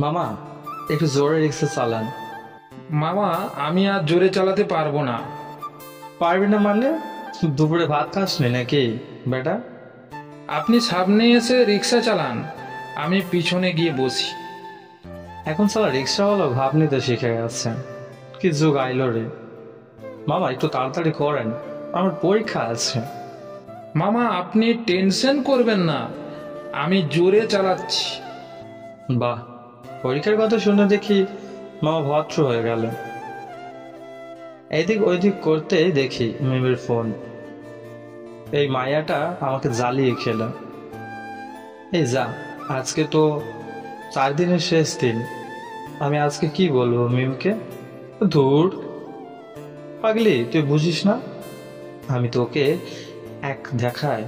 মামা, একটু জোরে রিক্সা চালান। মামা, আমি আর জোরে চালাতে পারবো না। পারবি না মানে? দুপুরে ভাত খাসনি নাকি বেটা? আপনি সামনে এসে রিক্সা চালান, আমি পিছনে গিয়ে বসি। এখন সালা রিক্সাওয়ালা ভাব নিতে শিখে গেছে। কি যুগ আইলো রে। মামা একটু তাড়াতাড়ি করেন, আমার পরীক্ষা আছে। মামা, আপনি টেনশন করবেন না, আমি জোরে চালাচ্ছি। বাহ, পরীক্ষার কথা শুনে দেখি মামা ভদ্র হয়ে গেল। এইদিক ওইদিক করতে দেখি মিমির ফোন। এই মায়াটা আমাকে জ্বালিয়ে খেল। এই যা, আজকে তো 4 দিনের শেষ দিন। আমি আজকে কি বলবো মিমকে? ধুর পাগলি, তুই বুঝিস না আমি তোকে এক দেখায়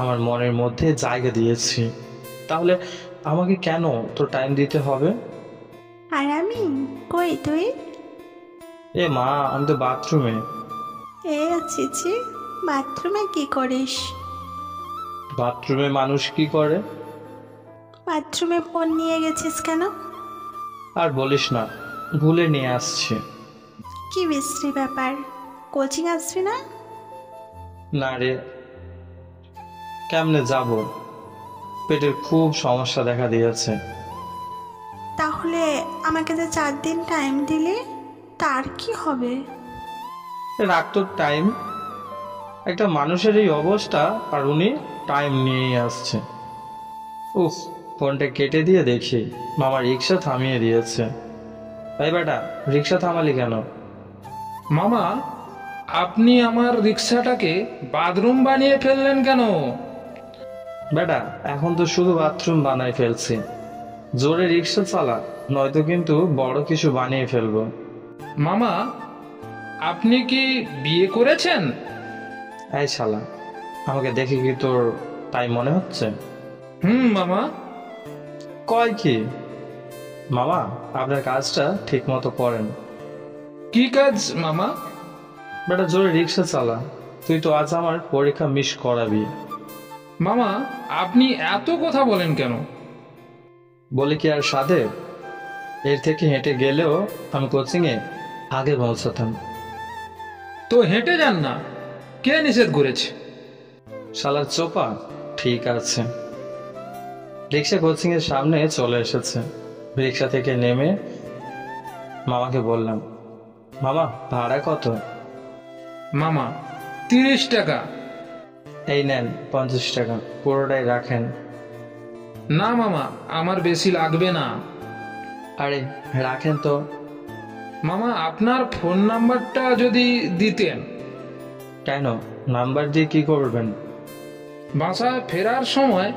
আমার মনের মধ্যে জায়গা দিয়েছি, তাহলে আমাকে কেন তোর টাইম দিতে হবে? আর আমি কই তুই? এ মা, আমি তো বাথরুমে। এ চিচি, বাথরুমে কি করিস? বাথরুমে মানুষ কি করে? বাথরুমে ফোন নিয়ে গেছিস কেন? আর বলিস না, ভুলে নিয়ে আসছি। কি বিশ্রী ব্যাপার, কোচিং আসবি না? না রে, কেমনে যাব, পেটের খুব সমস্যা দেখা দিয়েছে। তাহলে আমাকে যে 4 দিন টাইম দিলে তার কি হবে? রাখ তোর টাইম। একটা মানুষের এই অবস্থা, আর উনি টাইম নিয়েই আসছে। উফ, ফোনটা কেটে দিয়ে দেখি মামা রিক্সা থামিয়ে দিয়েছে। তাই বেটা, রিক্সা থামালি কেন? মামা, আপনি আমার রিক্সাটাকে বাথরুম বানিয়ে ফেললেন কেন? বেটা, এখন তো শুধু বাথরুম বানাই ফেলছি। জোরে রিক্সা চালা, নয়তো কিন্তু বড় কিছু বানিয়ে ফেলবো। মামা, আপনি কি বিয়ে করেছেন? এই শালা, আমাকে দেখে কি তোর তাই মনে হচ্ছে? মামা। কয় কি? মামা, আপনার কাজটা ঠিক মতো করেন। কি কাজ মামা? বেটা, জোরে রিক্সা চালা, তুই তো আজ আমার পরীক্ষা মিস করাবি। মামা, আপনি এত কথা বলেন কেন? বলি কি আর সাধে? এর থেকে হেঁটে গেলেও আমি কোচিংয়ে আগে পৌঁছাতাম। তো হেঁটে যান না, কে নিষেধ করেছে? শালার চোপা, ঠিক আছে। রিক্সা কোচিং এর সামনে চলে এসেছে। রিক্সা থেকে নেমে মামাকে বললাম, মামা ভাড়া কত? মামা, 30 টাকা। এই নেন 50 টাকা, পুরোটাই রাখেন। না মামা, আমার বেশি লাগবে না। আরে রাখেন তো। মামা, আপনার ফোন নাম্বারটা যদি দিতেন। কেন, নাম্বার দিয়ে কি করবেন? বাসায় ফেরার সময়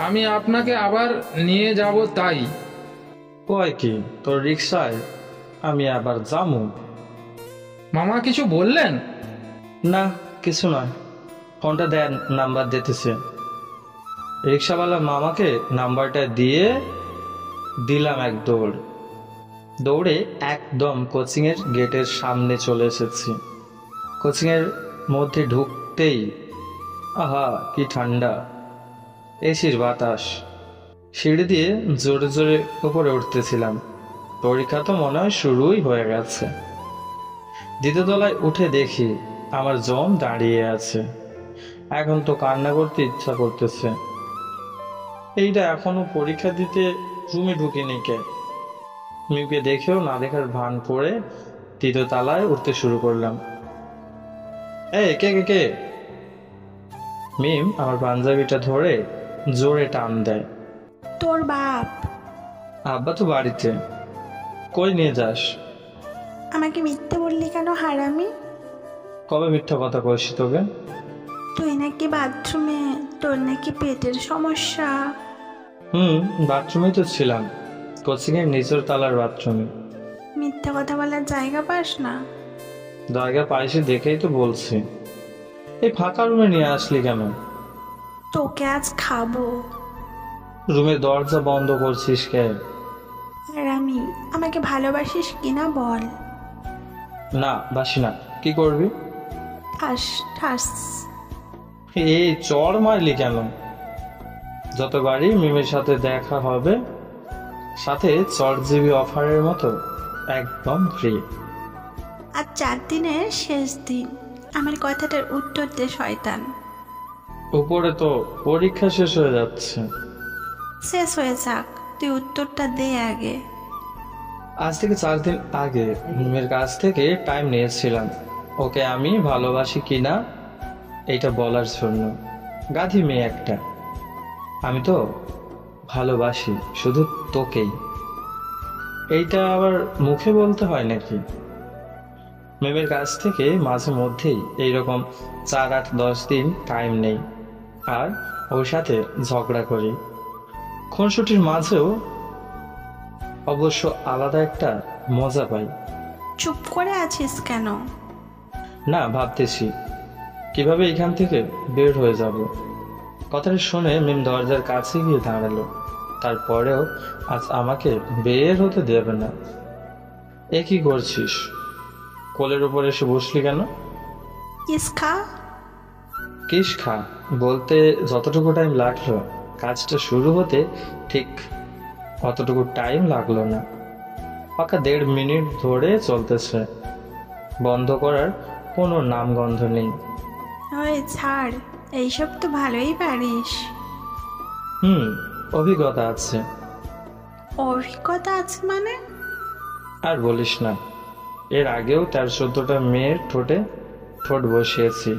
আমি আপনাকে আবার নিয়ে যাব, তাই। কয় কি, তোর রিক্সায় আমি আবার যামু? মামা কিছু বললেন? না, কিছু নয়। ফোনটা দেন, নাম্বার দিতেছে। রিক্সাওয়ালা মামাকে নাম্বারটা দিয়ে দিলাম এক দৌড়। দৌড়ে একদম কোচিংয়ের গেটের সামনে চলে এসেছি। কোচিংয়ের মধ্যে ঢুকতেই আহা কি ঠান্ডা, এসির বাতাস। সিঁড়ি দিয়ে জোরে জোরে উপরে উঠতেছিলাম। পরীক্ষা তো মনে হয় শুরুই হয়ে গেছে। দ্বিতীয় তলায় উঠে দেখি আমার জম দাঁড়িয়ে আছে। এখন তো কান্না করতে ইচ্ছা করতেছে। এইটা এখনো পরীক্ষা দিতে রুমে ঢুকিনি কে? মিমকে দেখেও না দেখার ভান করে তৃতীয় তলায় উঠতে শুরু করলাম। এই কে কে কে? মিম আমার পাঞ্জাবিটা ধরে জোরে টান দেয়। তোর বাপ। আব্বা তো বাড়িতে। কই নিয়ে যাস? আমাকে মিথ্যে বললি কেন হারামি? কবে মিথ্যা কথা কইছি তোকে? তুই নাকি বাথরুমে, তোর নাকি পেটের সমস্যা। বাথরুমেই তো ছিলাম, কোচিং এর নিচের তলার বাথরুমে। মিথ্যা কথা বলার জায়গা পাস না। জায়গা পাইছি দেখেই তো বলছি। এই ফাঁকা রুমে নিয়ে আসলি কেন? তোকে আজ খাবো। রুমের দরজা বন্ধ করছিস কে? আর আমি, আমাকে ভালোবাসিস কিনা বল। না, বাসি না। কি করবি? ঠাস ঠাস। এই চড় মারলি কেন? যতবারই মিমের সাথে দেখা হবে সাথে চটজীবী অফারের মতো একদম ফ্রি। আর 4 দিনের শেষ দিন, আমার কথাটার উত্তর দে শয়তান। উপরে তো পরীক্ষা শেষ হয়ে যাচ্ছে। শেষ হয়ে যাক, তুই উত্তরটা দে আগে। আজ থেকে 4 দিন আগে মিমের কাছ থেকে টাইম নিয়েছিলাম ওকে আমি ভালোবাসি কিনা এইটা বলার জন্য। গাধি মেয়ে একটা। আমি তো ভালোবাসি শুধু তোকেই। এইটা আবার মুখে বলতে হয় নাকি? মিমের কাছ থেকে মাঝে মধ্যেই এইরকম 4, 8, 10 দিন টাইম নেই, আর ওর সাথে ঝগড়া করি। খুনসুটির মাঝেও অবশ্য আলাদা একটা মজা পাই। চুপ করে আছিস কেন? না, ভাবতেছি কিভাবে এখান থেকে বের হয়ে যাব। কথাটা শুনে মিম দরজার কাছে গিয়ে দাঁড়ালো। তারপরেও আজ আমাকে বের হতে দেবে না। এ কি করছিস? কোলের উপর এসে বসলি কেন? ইসখা। কিস খা বলতে যতটুকু টাইম লাগলো কাজটা শুরু হতে, ঠিক অতটুকু টাইম লাগলো না। পাকা 1.5 মিনিট ধরে চলতেছে। বন্ধ করার কোনো নামগন্ধ নেই। ওই ছাড়, এইসব তো ভালোই পারিস। অভিজ্ঞতা আছে। অভিজ্ঞতা আছে মানে? আর বলিস না, এর আগেও 13-14টা মেয়ের ঠোঁটে ঠোঁট বসিয়েছি।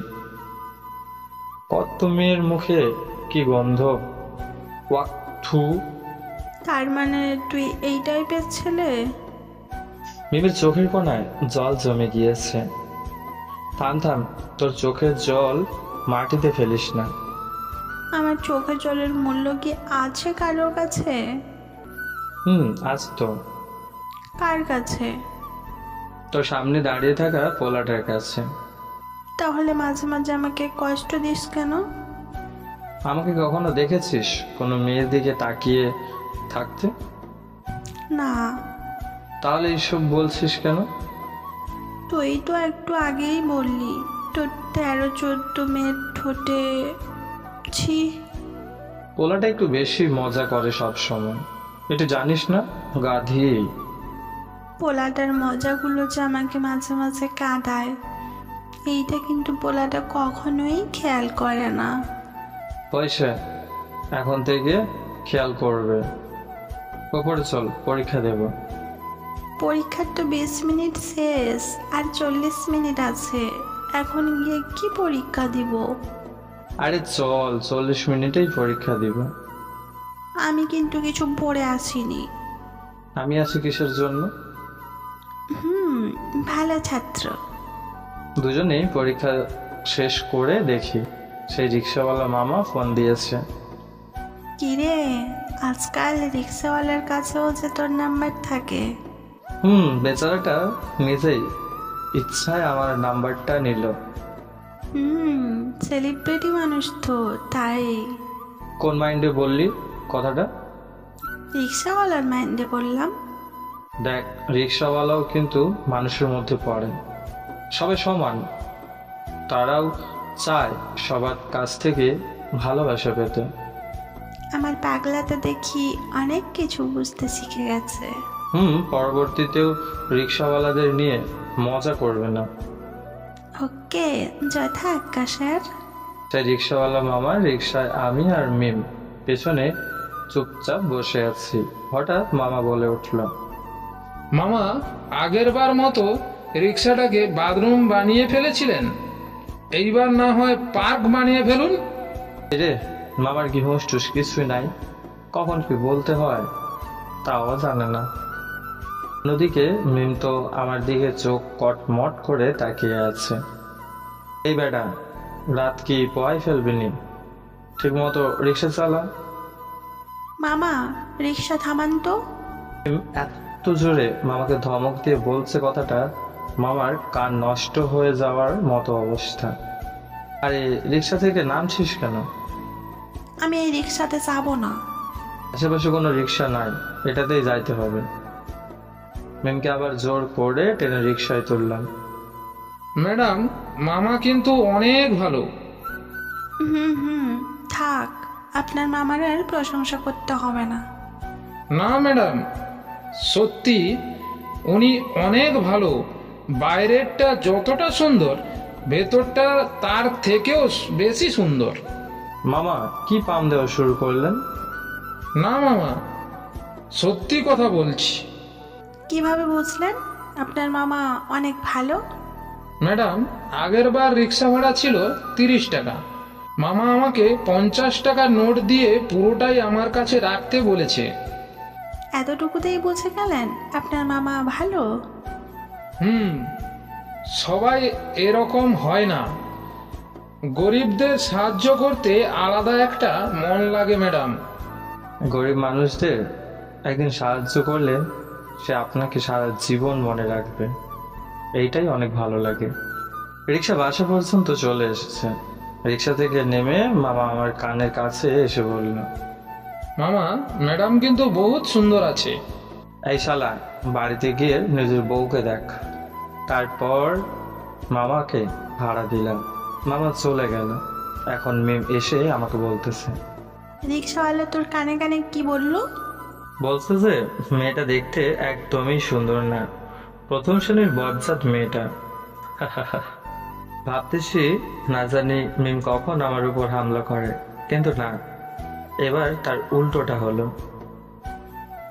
কত মেয়ের মুখে কি গন্ধ! ওয়াক থু। তার মানে তুই এই টাইপের ছেলে? মিমের চোখের কোণায় জল জমে গিয়েছে। থাম থাম, তোর চোখের জল মাটিতে ফেলিস না। আমার চোখের জলের মূল্য কি আছে কারোর কাছে? আজ তো কার কাছে? তোর সামনে দাঁড়িয়ে থাকা পোলাটার কাছে। তাহলে মাঝে মাঝে আমাকে কষ্ট দিস কেন? আমাকে কখনো দেখেছিস কোনো মেয়ের দিকে তাকিয়ে থাকতে? না। তাহলে এইসব বলছিস কেন? তুই তো একটু আগেই বললি তোর 13-14 মেয়ের ঠোঁটে। ছি। পোলাটা একটু বেশি মজা করে সব সময়, এটা জানিস না গাধি? পোলাটার মজাগুলো যে আমাকে মাঝে মাঝে কাঁদায়, এইটা কিন্তু পোলাটা কখনোই খেয়াল করে না। পয়সা এখন থেকে খেয়াল করবে। ওপরে চল, পরীক্ষা দেব। পরীক্ষার তো 20 মিনিট শেষ, আর 40 মিনিট আছে। এখন গিয়ে কি পরীক্ষা দিব? আরে চল, 40 মিনিটেই পরীক্ষা দিব। আমি কিন্তু কিছু পড়ে আসিনি। আমি আছি কিসের জন্য? ভালো ছাত্র। দুজনেই পরীক্ষা শেষ করে দেখি সেই রিক্সাওয়ালা মামা ফোন দিয়েছে। কিরে, আজকাল রিক্সাওয়ালার কাছেও যে তোর নাম্বার থাকে? বেচারাটা নিজেই ইচ্ছায় আমার নাম্বারটা নিল। সেলিব্রিটি মানুষ তো, তাই। কোন মাইন্ডে বললি কথাটা? রিক্সাওয়ালার মাইন্ডে বললাম। দেখ, রিক্সাওয়ালাও কিন্তু মানুষের মধ্যে পড়ে। সবাই সমান। তারাও চায় সবার কাছ থেকে ভালোবাসা পেতে। আমার পাগলাতে দেখি অনেক কিছু বুঝতে শিখে গেছে। পরবর্তীতেও রিক্সাওয়ালাদের নিয়ে মজা করবে না। ওকে, যথা আজ্ঞা স্যার। তাই রিক্সাওয়ালা মামার রিক্সায় আমি আর মিম পেছনে চুপচাপ বসে আছি। হঠাৎ মামা বলে উঠল, মামা, আগেরবার মতো রিক্সাটাকে বাথরুম বানিয়ে ফেলেছিলেন, এইবার না হয় পার্ক বানিয়ে ফেলুন। রে মামার কি হুঁশ টুস কিছুই নাই, কখন কি বলতে হয় তাও জানে না। অন্যদিকে মিম তো আমার দিকে চোখ কটমট করে তাকিয়ে আছে। এই বেটা, রাত কি পোয়াই ফেলবিনি? ঠিক মতো রিক্সা চালা। মামা, রিক্সা থামান তো। মিম এত জোরে মামাকে ধমক দিয়ে বলছে কথাটা মামার কান নষ্ট হয়ে যাওয়ার মতো অবস্থা। আরে রিক্সা থেকে নামছিস কেন? আমি এই রিক্সাতে যাবো না। আশেপাশে কোনো রিক্সা নাই, এটাতেই যাইতে হবে। মিমকে আবার জোর করে টেনে রিক্সায় তুললাম। ম্যাডাম, মামা কিন্তু অনেক ভালো। থাক, আপনার মামার আর প্রশংসা করতে হবে না। না ম্যাডাম, সত্যি উনি অনেক ভালো। বাইরেরটা যতটা সুন্দর, ভেতরটা তার থেকেও বেশি সুন্দর। মামা কি পাম দেওয়া শুরু করলেন? না মামা, সত্যি কথা বলছি। কিভাবে বুঝলেন আপনার মামা অনেক ভালো? ম্যাডাম, আগের বার রিক্সা ভাড়া ছিল 30 টাকা। মামা আমাকে 50 টাকার নোট দিয়ে পুরোটাই আমার কাছে রাখতে বলেছে। এতটুকুতেই বুঝে গেলেন আপনার মামা ভালো? সবাই এরকম হয় না। গরিবদের সাহায্য করতে আলাদা একটা মন লাগে ম্যাডাম। গরিব মানুষদের একদিন সাহায্য করলে সে আপনাকে সারা জীবন মনে রাখবে, এইটাই অনেক ভালো লাগে। রিক্সা বাসা পর্যন্ত চলে এসেছে। রিক্সা থেকে নেমে মামা আমার কানের কাছে এসে বলল, মামা, ম্যাডাম কিন্তু বহুত সুন্দর আছে। এই শালা, বাড়িতে গিয়ে নিজের বউকে দেখ। তারপর মামাকে ভাড়া দিলাম। মামা চলে গেল। এখন মিম এসে আমাকে বলতেছে, রিক্সাওয়ালা তোর কানে কানে কি বললো? বলছে যে মেয়েটা দেখতে একদমই সুন্দর না, প্রথম শ্রেণীর বজ্জাত মেয়েটা। ভাবতেছি না জানি মিম কখন আমার উপর হামলা করে, কিন্তু না, এবার তার উল্টোটা হলো।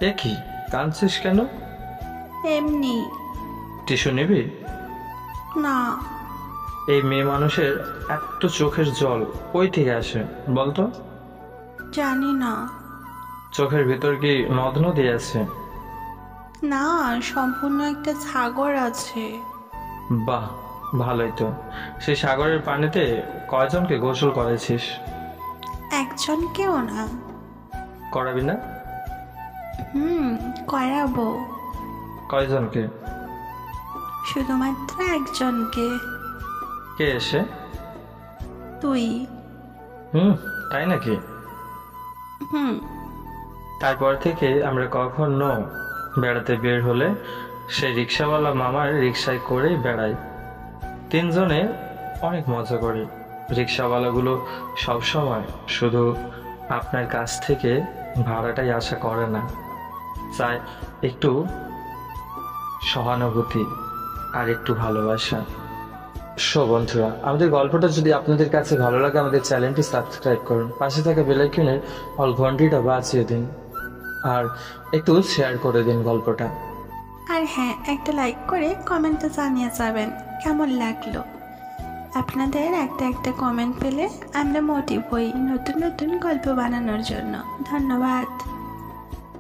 এ কি, কাঁদছিস কেন? এমনি। টিস্যু নিবি? না। এই মেয়ে মানুষের এত চোখের জল কই থেকে আসে বলতো? জানি না। চোখের ভিতর কি নদ নদী আছে? না, সম্পূর্ণ একটা সাগর আছে। বাহ, ভালোই তো। সেই সাগরের পানিতে কয়জনকে গোসল করেছিস? একজনকেও না। করাবি না? করাবো। কয়জনকে? শুধুমাত্র একজনকে। কে এসে? তুই। তাই নাকি? হুম। তারপর থেকে আমরা কখনো বেড়াতে বের হলে সেই রিক্সাওয়ালা মামার রিক্সায় করেই বেড়াই। তিনজনে অনেক মজা করি। রিক্সাওয়ালাগুলো সবসময় শুধু আপনার কাছ থেকে ভাড়াটাই আশা করে না, চায় একটু সহানুভূতি আর একটু ভালোবাসা। বন্ধুরা, আমাদের গল্পটা যদি আপনাদের কাছে ভালো লাগে, আমাদের চ্যানেলটি সাবস্ক্রাইব করুন, পাশে থাকা বেল আইকনের অল ঘন্টিটা বাজিয়ে দিন, আর একটু শেয়ার করে দিন গল্পটা। আর হ্যাঁ, একটা লাইক করে কমেন্টে জানিয়ে যাবেন কেমন লাগলো। আপনাদের একটা কমেন্ট পেলে আমরা মোটিভ হই নতুন নতুন গল্প বানানোর জন্য। ধন্যবাদ।